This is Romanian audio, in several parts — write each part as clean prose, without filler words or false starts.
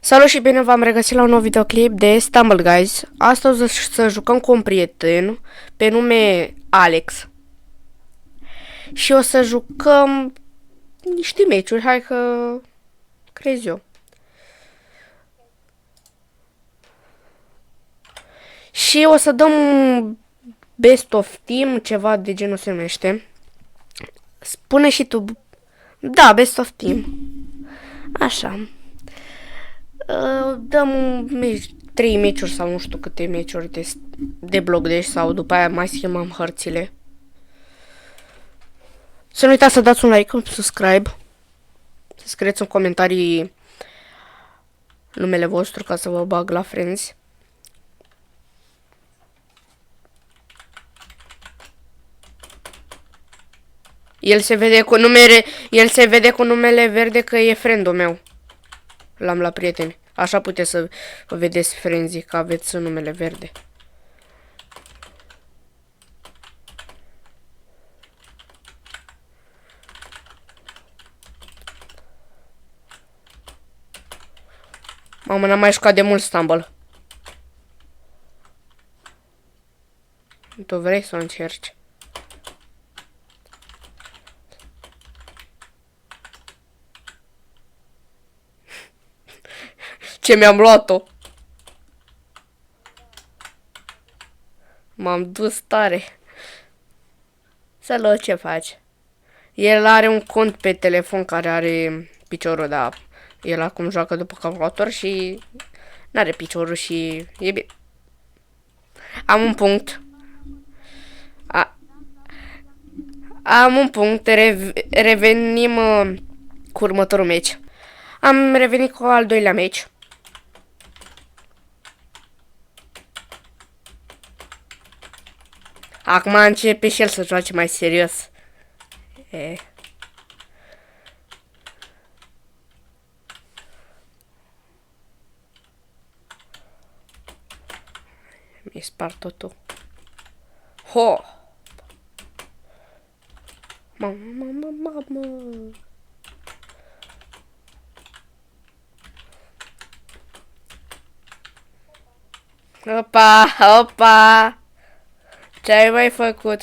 Salut și bine v-am regăsit la un nou videoclip de Stumble Guys. Astăzi o să jucăm cu un prieten pe nume Alex. Și o să jucăm niște meciuri, hai că crezi eu. Și o să dăm Best of Team, ceva de genul se numește. Spune și tu. Da, Best of Team. Așa. Dăm 3 meciuri sau nu știu câte meciuri de bloc dash sau după aia mai schimbăm hărțile. Să nu uitați să dați un like, un subscribe, să scrieți în comentarii numele vostru ca să vă bag la friends. El se vede cu numele verde că e friendul meu. L-am la prieteni. Așa puteți să vă vedeți friendzii că aveți numele verde. Mamă, n-am mai jucat de mult Stumble. Tu vrei să o încerci? Ce mi-am luat-o? M-am dus tare. Salut, ce faci? El are un cont pe telefon care are piciorul, dar el acum joacă după calculator și n-are piciorul și e bine. Am un punct. Am un punct. Revenim cu următorul meci. Am revenit cu al doilea meci. Acum începe și el să joace mai serios. Mi-ai spart totul. Ho! Mamă. Opa! Ce-ai mai făcut?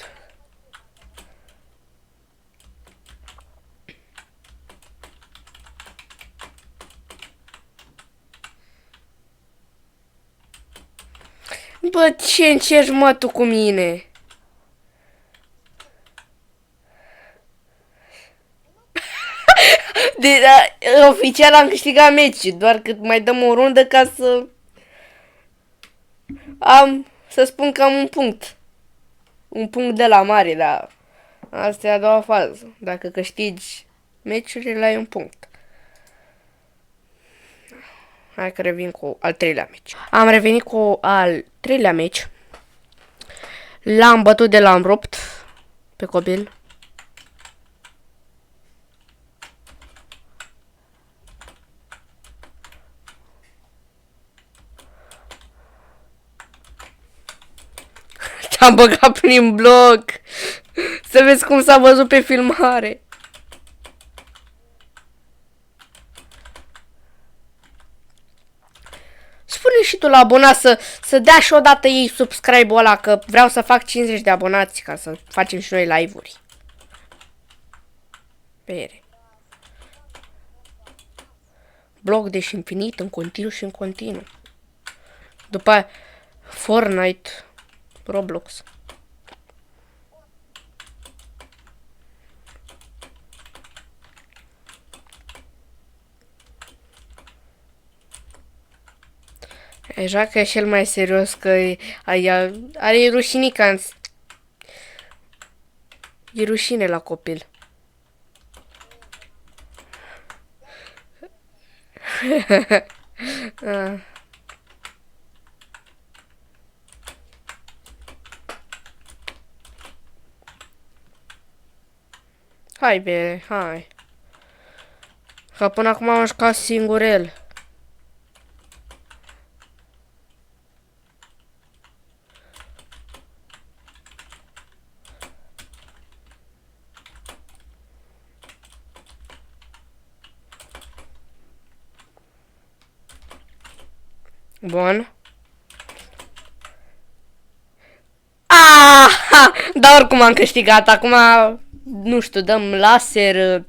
Bă, ce încerci, mă, tu cu mine? Oficial am câștigat meciul, doar că mai dăm o rundă ca să să spun că am un punct. Un punct de la mare, dar asta e a doua fază. Dacă câștigi meciurile, ai un punct. Hai că revin cu al treilea meci. Am revenit cu al treilea meci. L-am bătut de l-am rupt pe copil. Te-am băgat prin bloc. Să vezi cum s-a văzut pe filmare. Spune și tu la abonați să dea și odată ei subscribe-ul ăla, că vreau să fac 50 de abonați ca să facem și noi live-uri. Bere. Bloc de infinit, în continuu și în continuu. După aia, Fortnite, Roblox. E joacă cel mai serios că are rușinica. E rușine la copil. Hai, bine, hai. Că până acum am jucat singurel. Bun. Ah! Dar oricum am câștigat. Acum, nu știu, dăm laser,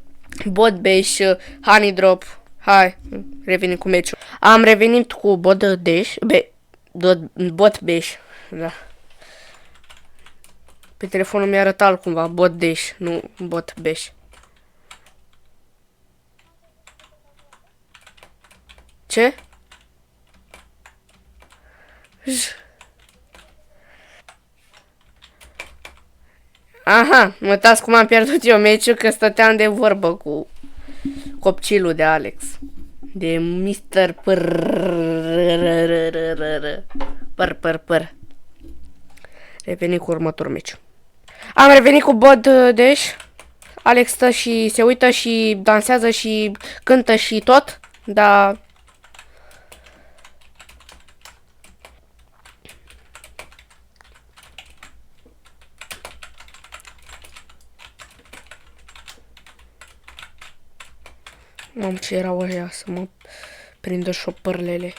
bot bash, honey drop. Hai, revenim cu meciul. Am revenit cu bot dash, bot bash. Da. Pe telefonul mi-a arătat cumva bot dash, nu bot bash. Ce? Aha, mă uitați cum am pierdut eu meciul, că stăteam de vorbă cu copilul de Alex. De Mr. Păr. Reveni cu următorul meci. Am revenit cu bot dash. Alex stă și se uită și dansează și cântă și tot, dar... Mamă, ce erau ăia să mă prindă șopărlele.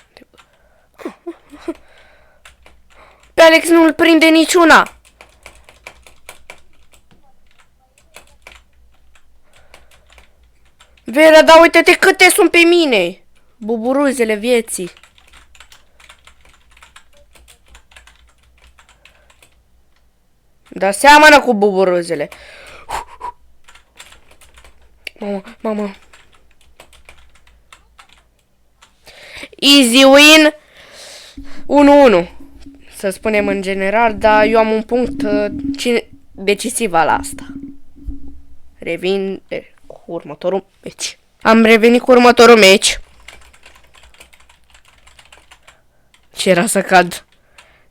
Pe Alex nu-l prinde niciuna. Vera, da uite-te câte sunt pe mine. Buburuzele vieții. Da, seamănă cu buburuzele. Mama. Easy win. 1-1. Să spunem în general, dar eu am un punct decisiv la asta. Revin cu următorul meci. Am revenit cu următorul meci. Ce era să cad?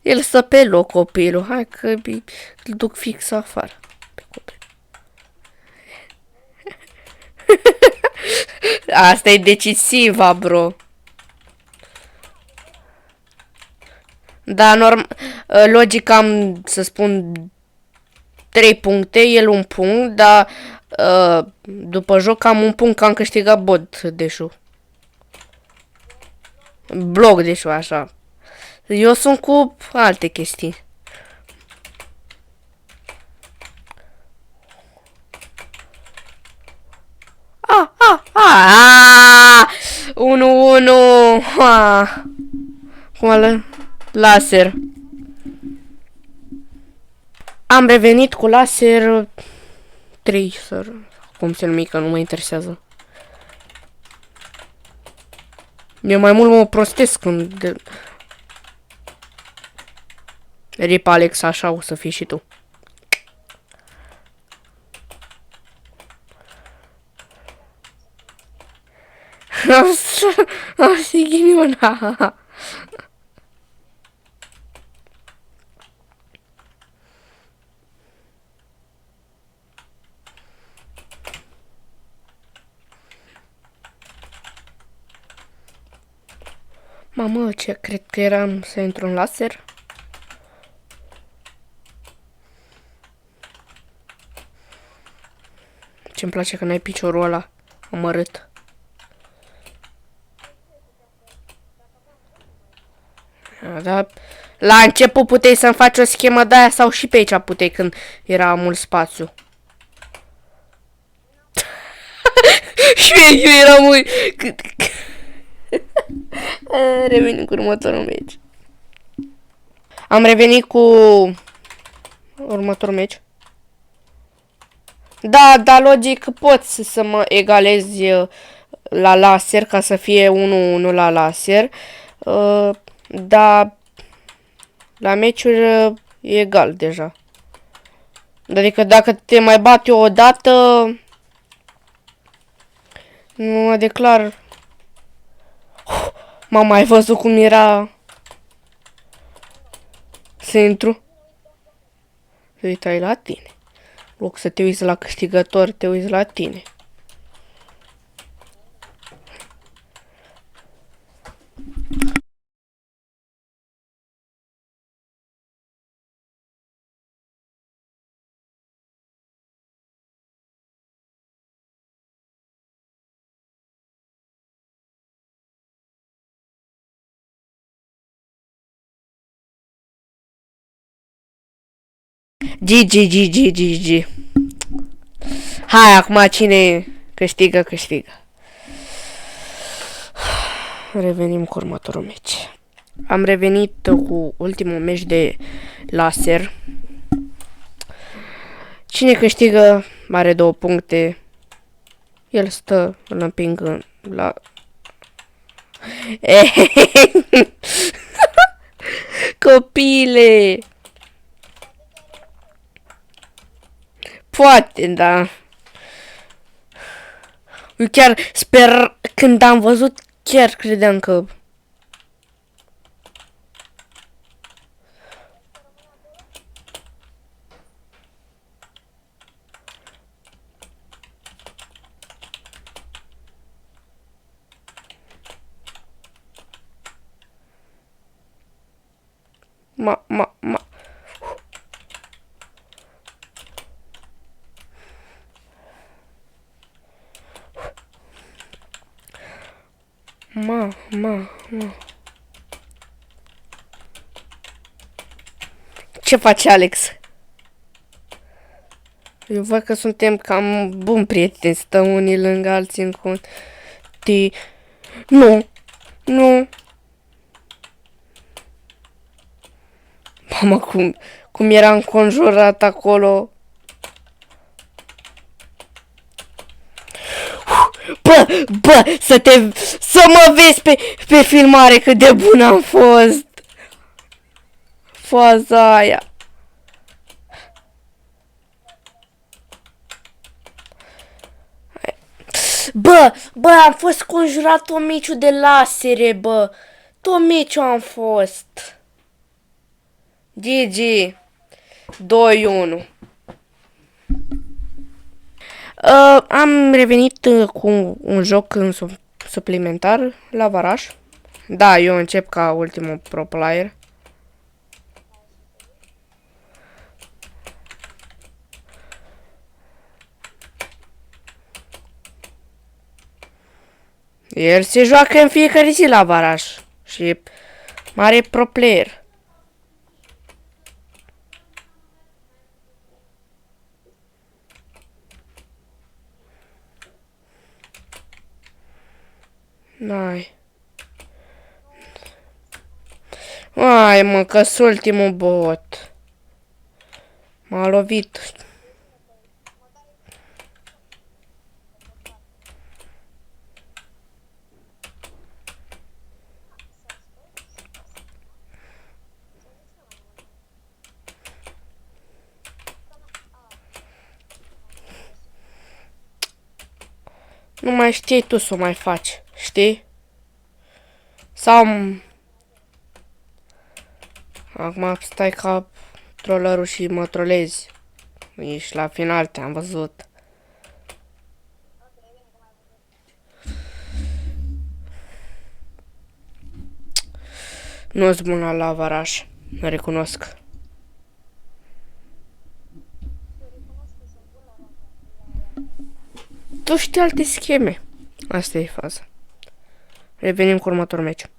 El stă pe loc, copilul. Hai că îl duc fix afară. Pe copil. Asta e decisivă, bro. Da, logic am, să spun, 3 puncte, el un punct, dar după joc am un punct că am câștigat bot deșu. Bloc deșu, așa. Eu sunt cu alte chestii. Ah! 1-1. Cum laser. Am revenit cu laser 3, cum se numește, că nu mă interesează. Eu mai mult mă prostesc când... Rip Alex, așa o să fii și tu. Asta e ghinion. Mamă, ce cred că eram să intru în laser? Ce-mi place că n-ai piciorul ăla amărât. Da, la început puteai să-mi faci o schemă de aia sau și pe aici puteai când era mult spațiu. Și eu eram Revenim cu următorul meci. Am revenit cu următorul meci. Da, logic poți să mă egalezi la laser ca să fie 1-1 la laser. Dar la meciuri e egal deja. Adică dacă te mai bat eu odată, nu mă declar. M-am mai văzut cum era să intru. Te uitai la tine. În loc să te uiți la câștigător, te uiți la tine. GG. Hai, acum cine câștigă, câștigă. Revenim cu următorul meci. Am revenit cu ultimul meci de laser. Cine câștigă are 2 puncte. El stă, îl împing la... Copile! Poate, da. Eu chiar sper, când am văzut, chiar credeam că... Ma. Ce face Alex? Eu văd că suntem cam buni prieteni, stăm unii lângă alții în cont. Nu. Mama, cum era înconjurat acolo. Bă, să mă vezi pe filmare cât de bun am fost. Faza aia. Bă, am fost conjurat tot meciul de lasere, bă. Tot meciul am fost. GG. 2-1. Am revenit cu un joc în suplimentar la Varaș. Da, eu încep ca ultimul pro player. El se joacă în fiecare zi la Varaș și mare pro player. Ai, mă, că-s ultimul bot. M-a lovit. Nu mai știi tu să o mai faci, știi? Sau... Acum stai ca trollerul și mă trolezi. Ești la final, te-am văzut. Nu-s bun la lavaraș, recunosc. Tu știi alte scheme. Asta e faza. Revenim cu următorul meci.